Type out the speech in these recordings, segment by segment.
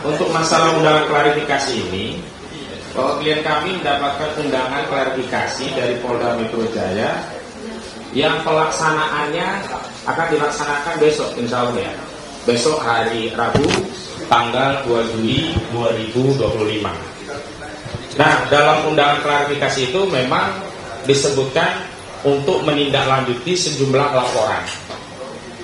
untuk masalah undangan klarifikasi ini, bahwa klien kami mendapatkan undangan klarifikasi dari Polda Metro Jaya yang pelaksanaannya akan dilaksanakan besok, insya Allah ya. Besok hari Rabu, tanggal 2 Juli 2025. Nah, dalam undangan klarifikasi itu memang disebutkan untuk menindaklanjuti sejumlah laporan.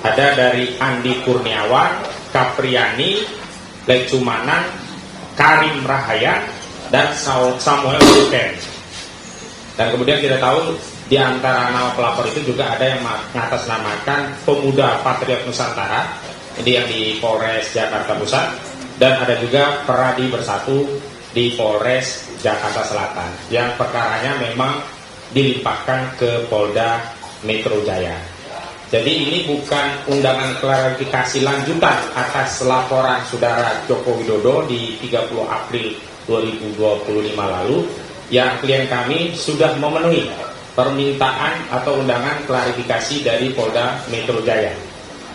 Ada dari Andi Kurniawan, Kapriani, Lecumanan, Karim Rahayan, dan Samuel Buken. Dan kemudian kita tahu di antara nama pelapor itu juga ada yang mengatasnamakan Pemuda Patriot Nusantara, ini yang di Polres Jakarta Pusat, dan ada juga Peradi Bersatu di Polres Jakarta Selatan, yang perkaranya memang dilimpahkan ke Polda Metro Jaya. Jadi ini bukan undangan klarifikasi lanjutan atas laporan saudara Joko Widodo di 30 April 2025 lalu, yang klien kami sudah memenuhi permintaan atau undangan klarifikasi dari Polda Metro Jaya.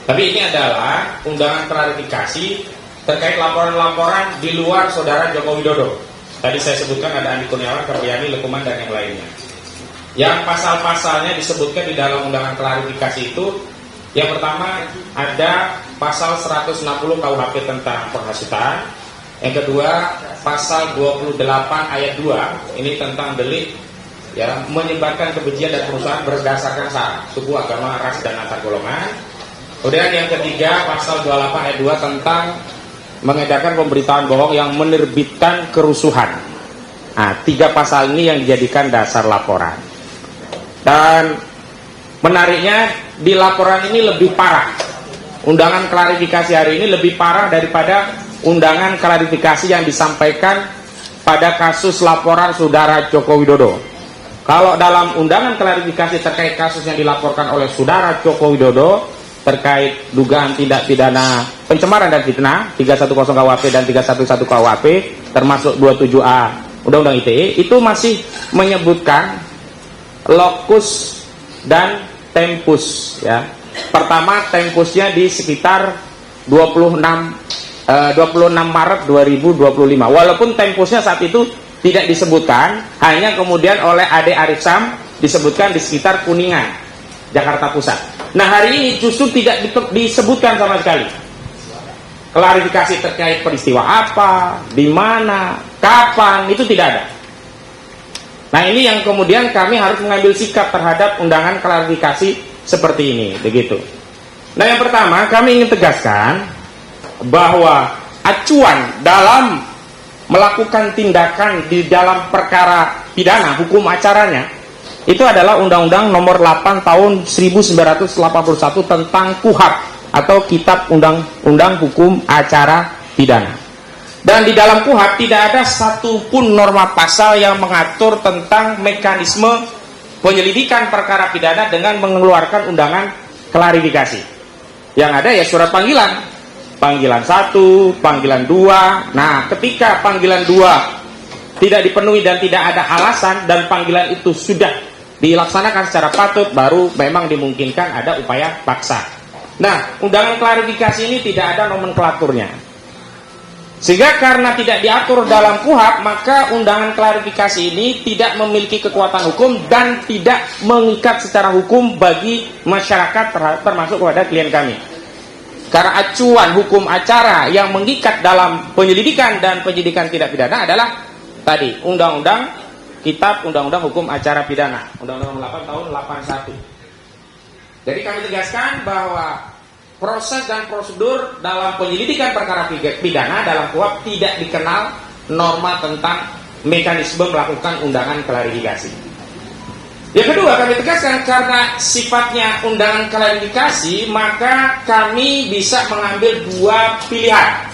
Tapi ini adalah undangan klarifikasi terkait laporan-laporan di luar saudara Joko Widodo. Tadi saya sebutkan ada Andi Kurniawan, Kapriani, Lekuman, dan yang lainnya. Yang pasal-pasalnya disebutkan di dalam undangan klarifikasi itu, yang pertama ada pasal 160 KUHP tentang penghasutan. Yang kedua pasal 28 ayat 2, ini tentang delik ya menyebarkan kebencian dan kerusuhan berdasarkan sara, suku, agama, ras, dan antar golongan. Kemudian yang ketiga pasal 28 ayat 2 tentang mengedarkan pemberitaan bohong yang menerbitkan kerusuhan. Nah, 3 pasal ini yang dijadikan dasar laporan. Dan menariknya di laporan ini lebih parah. Undangan klarifikasi hari ini lebih parah daripada undangan klarifikasi yang disampaikan pada kasus laporan saudara Joko Widodo. Kalau dalam undangan klarifikasi terkait kasus yang dilaporkan oleh saudara Joko Widodo terkait dugaan tindak pidana pencemaran dan fitnah 310 KUHP dan 311 KUHP termasuk 27A Undang-Undang ITE itu masih menyebutkan lokus dan tempus ya. Pertama tempusnya di sekitar 26 Maret 2025. Walaupun tempusnya saat itu tidak disebutkan, hanya kemudian oleh Ade Arif Sam disebutkan di sekitar Kuningan, Jakarta Pusat. Nah, hari ini justru tidak disebutkan sama sekali. Klarifikasi terkait peristiwa apa, di mana, kapan, itu tidak ada. Nah, ini yang kemudian kami harus mengambil sikap terhadap undangan klarifikasi seperti ini, begitu. Nah, yang pertama kami ingin tegaskan bahwa acuan dalam melakukan tindakan di dalam perkara pidana, hukum acaranya, itu adalah Undang-Undang Nomor 8 Tahun 1981 tentang KUHP atau Kitab Undang-Undang Hukum Acara Pidana. Dan di dalam KUHP tidak ada satupun norma pasal yang mengatur tentang mekanisme penyelidikan perkara pidana dengan mengeluarkan undangan klarifikasi. Yang ada ya surat panggilan. Panggilan 1, panggilan 2. Nah, ketika panggilan 2 tidak dipenuhi dan tidak ada alasan dan panggilan itu sudah dilaksanakan secara patut, baru memang dimungkinkan ada upaya paksa. Nah, undangan klarifikasi ini tidak ada nomenklaturnya. Sehingga karena tidak diatur dalam KUHP, maka undangan klarifikasi ini tidak memiliki kekuatan hukum dan tidak mengikat secara hukum bagi masyarakat termasuk kepada klien kami. Karena acuan hukum acara yang mengikat dalam penyelidikan dan penyidikan tindak pidana adalah tadi Undang-Undang Kitab Undang-Undang Hukum Acara Pidana, Undang-Undang 8 tahun 81. Jadi kami tegaskan bahwa proses dan prosedur dalam penyelidikan perkara pidana dalam KUHP tidak dikenal norma tentang mekanisme melakukan undangan klarifikasi. Yang kedua, kami tegaskan karena sifatnya undangan klarifikasi, maka kami bisa mengambil 2 pilihan.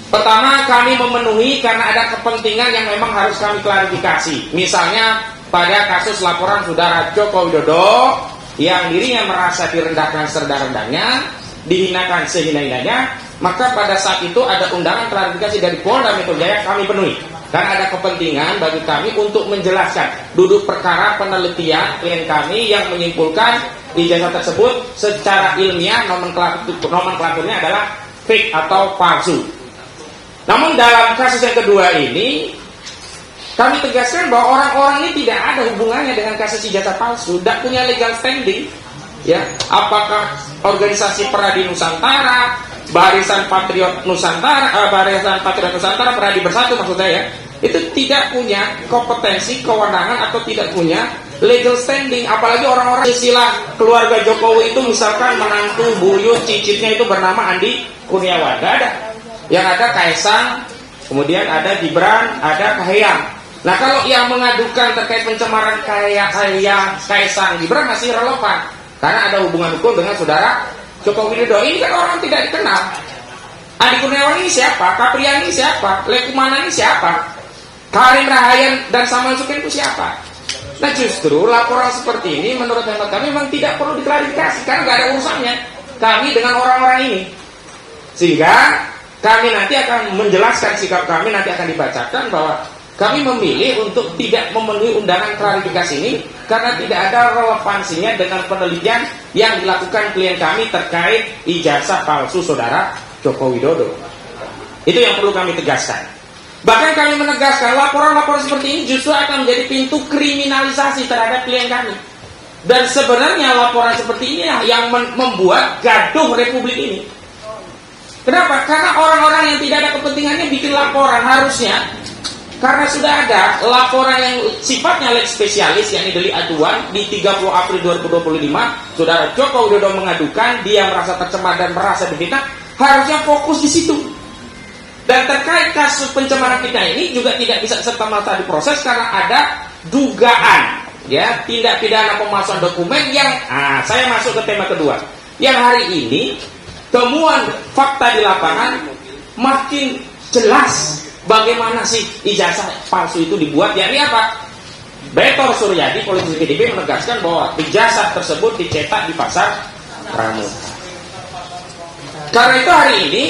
Pertama, kami memenuhi karena ada kepentingan yang memang harus kami klarifikasi. Misalnya pada kasus laporan saudara Joko Widodo yang dirinya merasa direndahkan serendah-rendahnya, dihinakan sehina-hinanya, maka pada saat itu ada undangan klarifikasi dari Polda Metro Jaya kami penuhi. Karena ada kepentingan bagi kami untuk menjelaskan duduk perkara penelitian klien kami yang menyimpulkan ijazah tersebut secara ilmiah nomenklaturnya adalah fake atau palsu. Namun dalam kasus yang kedua ini, kami tegaskan bahwa orang-orang ini tidak ada hubungannya dengan kasus ijazah palsu, tidak punya legal standing. Ya, apakah organisasi Peradi Nusantara, Barisan Patriot Nusantara, Peradi Bersatu maksud saya, itu tidak punya kompetensi, kewenangan atau tidak punya legal standing. Apalagi orang-orang istilah keluarga Jokowi itu misalkan menantu, buyut, cicitnya itu bernama Andi Kurniawan, tidak ada. Yang ada Kaisang, kemudian ada Gibran, ada Kahiyang. Nah, kalau yang mengadukan terkait pencemaran Kaisang Gibran masih relevan karena ada hubungan hukum dengan saudara Joko Widodo. Ini kan orang tidak dikenal. Andi Kurniawan ini siapa? Kapriani siapa? Lekumana ini siapa? Karim Rahayan dan Samuel Suken itu siapa? Nah, justru laporan seperti ini menurut hemat kami memang tidak perlu diklarifikasi karena nggak ada urusannya kami dengan orang-orang ini. Sehingga kami nanti akan menjelaskan sikap kami, nanti akan dibacakan bahwa kami memilih untuk tidak memenuhi undangan klarifikasi ini karena tidak ada relevansinya dengan penelitian yang dilakukan klien kami terkait ijazah palsu saudara Joko Widodo. Itu yang perlu kami tegaskan. Bahkan kami menegaskan laporan-laporan seperti ini justru akan menjadi pintu kriminalisasi terhadap klien kami. Dan sebenarnya laporan seperti ini yang membuat gaduh Republik ini. Kenapa? Karena orang-orang yang tidak ada kepentingannya bikin laporan harusnya. Karena sudah ada laporan yang sifatnya lex spesialis, yakni delik aduan di 30 April 2025, saudara Joko Widodo mengadukan dia merasa tercemar dan merasa difitnah, harusnya fokus di situ. Dan terkait kasus pencemaran fitnah ini juga tidak bisa serta-merta diproses karena ada dugaan, ya, tindak pidana pemalsuan dokumen yang, saya masuk ke tema kedua. Yang hari ini temuan fakta di lapangan makin jelas. Bagaimana sih ijazah palsu itu dibuat? Yakni apa? Betor Suryadi, politisi PDIP, menegaskan bahwa ijazah tersebut dicetak di pasar Pramuka. Karena itu hari ini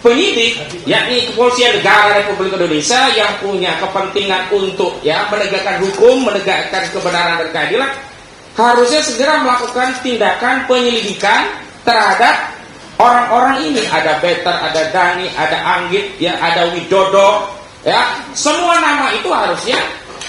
penyidik, yakni Kepolisian Negara Republik Indonesia yang punya kepentingan untuk menegakkan hukum, menegakkan kebenaran dan keadilan, harusnya segera melakukan tindakan penyelidikan terhadap orang-orang ini. Ada Better, ada Dani, ada Anggit, ada Widodo, semua nama itu harusnya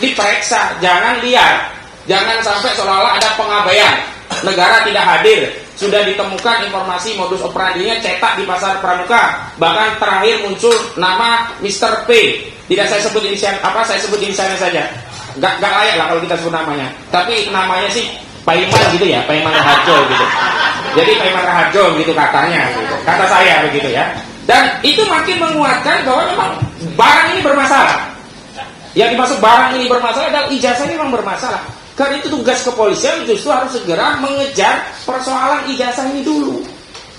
diperiksa, jangan liar, jangan sampai seolah-olah ada pengabaian, negara tidak hadir, sudah ditemukan informasi modus operandinya cetak di pasar Pramuka, bahkan terakhir muncul nama Mr. P, tidak saya sebut inisial, saya sebut inisialnya saja, gak layak lah kalau kita sebut namanya, tapi namanya sih Paiman gitu ya, Paiman Raharjo gitu. Jadi Paiman Raharjo gitu katanya, gitu. Kata saya begitu ya. Dan itu makin menguatkan bahwa memang barang ini bermasalah. Yang dimaksud barang ini bermasalah adalah ijazah ini memang bermasalah. Karena itu tugas kepolisian justru harus segera mengejar persoalan ijazah ini dulu.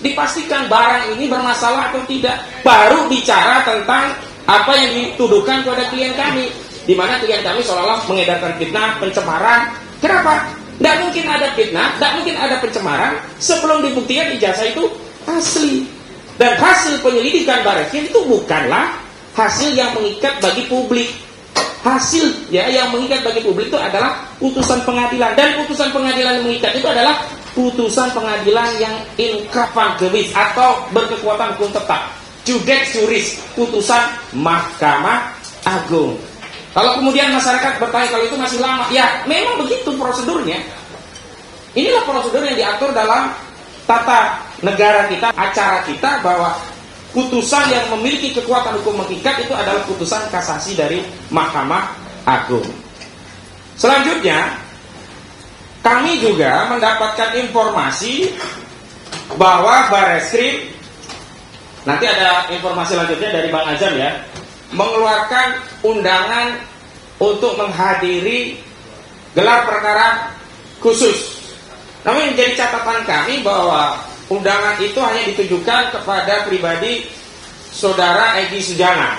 Dipastikan barang ini bermasalah atau tidak. Baru bicara tentang apa yang dituduhkan kepada klien kami. Di mana klien kami seolah-olah mengedarkan fitnah, pencemaran. Kenapa? Tidak mungkin ada fitnah, tidak mungkin ada pencemaran sebelum dibuktikan ijazah itu asli. Dan hasil penyelidikan Barreskrim itu bukanlah hasil yang mengikat bagi publik. Hasil yang mengikat bagi publik itu adalah putusan pengadilan. Dan putusan pengadilan yang mengikat itu adalah putusan pengadilan yang inkrafan gewis atau berkekuatan hukum tetap. Judex juris, putusan Mahkamah Agung. Kalau kemudian masyarakat bertanya kalau itu masih lama, ya memang begitu prosedurnya. Inilah prosedur yang diatur dalam tata negara kita, acara kita, bahwa putusan yang memiliki kekuatan hukum mengikat itu adalah putusan kasasi dari Mahkamah Agung. Selanjutnya, kami juga mendapatkan informasi bahwa Barreskrim, nanti ada informasi lanjutnya dari Bang Azam ya, mengeluarkan undangan untuk menghadiri gelar perkara khusus. Namun menjadi catatan kami bahwa undangan itu hanya ditujukan kepada pribadi saudara Egy Sujana.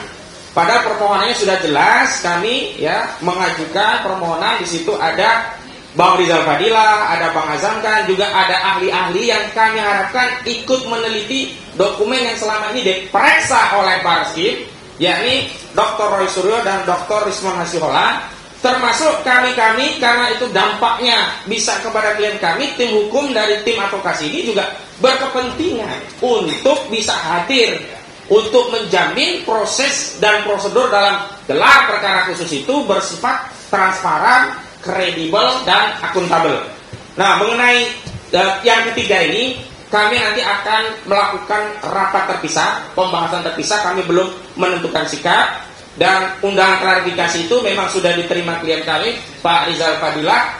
Pada permohonannya sudah jelas, kami mengajukan permohonan, di situ ada Bang Rizal Fadila, ada Bang Azam kan, juga ada ahli-ahli yang kami harapkan ikut meneliti dokumen yang selama ini diperiksa oleh Barreskrim, yakni Dr. Roy Suryo dan Dr. Rismon Hasihola, termasuk kami karena itu dampaknya bisa kepada klien kami. Tim hukum dari tim advokasi ini juga berkepentingan untuk bisa hadir untuk menjamin proses dan prosedur dalam gelar perkara khusus itu bersifat transparan, kredibel, dan akuntabel. Nah, mengenai yang ketiga ini, kami nanti akan melakukan rapat terpisah, pembahasan terpisah. Kami belum menentukan sikap, dan undangan klarifikasi itu memang sudah diterima klien kami, Pak Rizal Fadilah,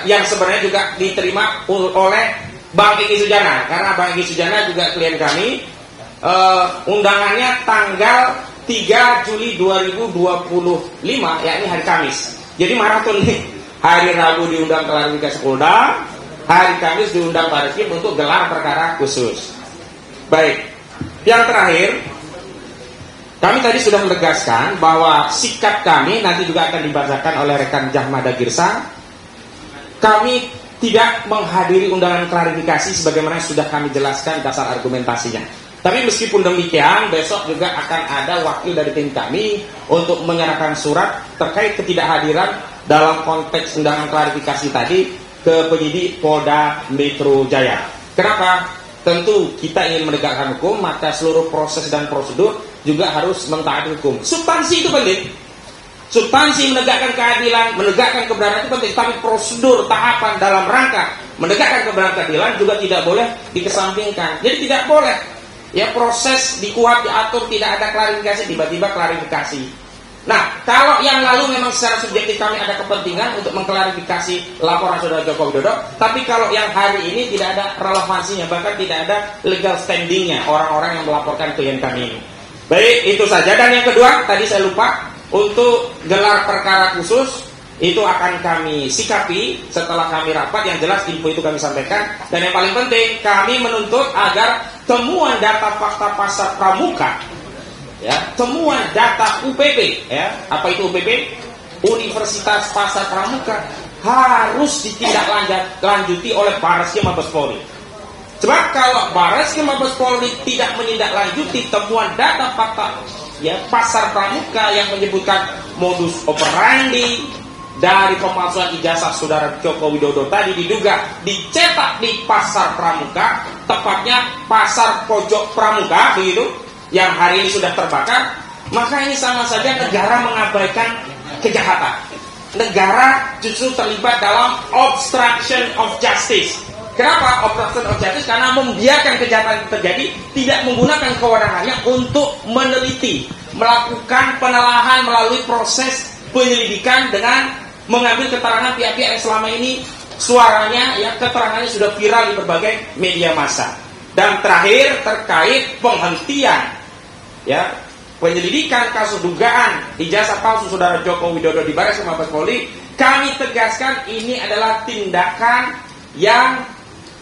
yang sebenarnya juga diterima oleh Bang Egy Sujana, karena Bang Egy Sujana juga klien kami. Undangannya tanggal 3 Juli 2025, yakni hari Kamis. Jadi maraton nih. Hari Rabu diundang klarifikasi Polda, hari Kamis diundang Baris Krim untuk gelar perkara khusus. Baik, yang terakhir, kami tadi sudah menegaskan bahwa sikap kami nanti juga akan dibacakan oleh rekan Jahmada Girsa. Kami tidak menghadiri undangan klarifikasi sebagaimana sudah kami jelaskan dasar argumentasinya. Tapi meskipun demikian, besok juga akan ada wakil dari tim kami untuk menyerahkan surat terkait ketidakhadiran dalam konteks undangan klarifikasi tadi ke penyidik Polda Metro Jaya. Kenapa? Tentu kita ingin menegakkan hukum, maka seluruh proses dan prosedur juga harus mentaati hukum. Substansi itu penting. Substansi menegakkan keadilan, menegakkan kebenaran itu penting. Tapi prosedur, tahapan dalam rangka menegakkan kebenaran keadilan juga tidak boleh dikesampingkan. Jadi tidak boleh ya proses dikuat diatur, tidak ada klarifikasi, tiba-tiba klarifikasi. Nah, kalau yang lalu memang secara subjektif kami ada kepentingan untuk mengklarifikasi laporan saudara Joko Widodo, tapi kalau yang hari ini tidak ada relevansinya, bahkan tidak ada legal standingnya orang-orang yang melaporkan klien kami ini. Baik, itu saja. Dan yang kedua, tadi saya lupa, untuk gelar perkara khusus itu akan kami sikapi setelah kami rapat. Yang jelas info itu kami sampaikan. Dan yang paling penting, kami menuntut agar temuan data fakta pasar pramuka, ya, temuan data UPP, ya, apa itu UPP? Universitas Pasar Pramuka, harus ditindaklanjuti oleh Barreskrim Mabes Polri. Sebab kalau Barreskrim Mabes Polri tidak menindaklanjuti temuan data fakta, ya, pasar pramuka yang menyebutkan modus operandi dari pemalsuan ijazah saudara Joko Widodo tadi diduga dicetak di pasar pramuka, tepatnya pasar pojok pramuka begitu, yang hari ini sudah terbakar, maka ini sama saja negara mengabaikan kejahatan. Negara justru terlibat dalam obstruction of justice. Kenapa obstruction of justice? Karena membiarkan kejahatan terjadi, tidak menggunakan kewenangannya untuk meneliti, melakukan penelaahan melalui proses penyelidikan dengan mengambil keterangan pihak-pihak yang selama ini suaranya, ya, keterangannya sudah viral di berbagai media massa. Dan terakhir terkait penghentian, ya, penyelidikan kasus dugaan ijazah palsu saudara Joko Widodo di Barreskrim Mabes Polri, kami tegaskan ini adalah tindakan yang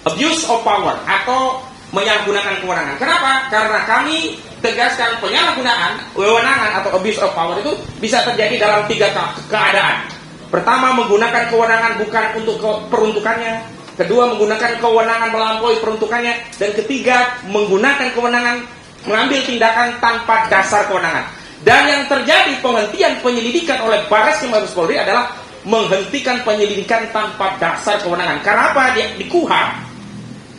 abuse of power atau menyalahgunakan kewenangan. Kenapa? Karena kami tegaskan penyalahgunaan wewenangan atau abuse of power itu bisa terjadi dalam 3 keadaan. Pertama, menggunakan kewenangan bukan untuk peruntukannya. Kedua, menggunakan kewenangan melampaui peruntukannya. Dan ketiga, menggunakan kewenangan mengambil tindakan tanpa dasar kewenangan. Dan yang terjadi penghentian penyelidikan oleh Barreskrim Mabes Polri adalah menghentikan penyelidikan tanpa dasar kewenangan. Karena apa? Di KUHP,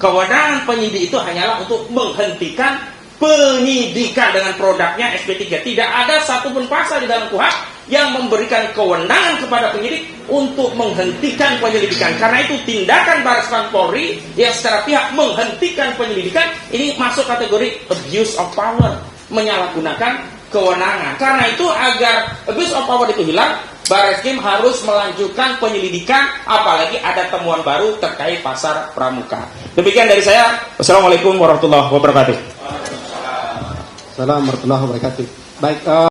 kewenangan penyidik itu hanyalah untuk menghentikan penyidikan dengan produknya SP3. Tidak ada satupun pasal di dalam KUHP yang memberikan kewenangan kepada penyidik untuk menghentikan penyelidikan. Karena itu tindakan Barreskrim Polri yang secara pihak menghentikan penyelidikan ini masuk kategori abuse of power, menyalahgunakan kewenangan. Karena itu agar abuse of power itu hilang, Barreskrim harus melanjutkan penyelidikan, apalagi ada temuan baru terkait pasar pramuka. Demikian dari saya. Wassalamualaikum warahmatullahi wabarakatuh. Assalamualaikum warahmatullahi wabarakatuh. Baik.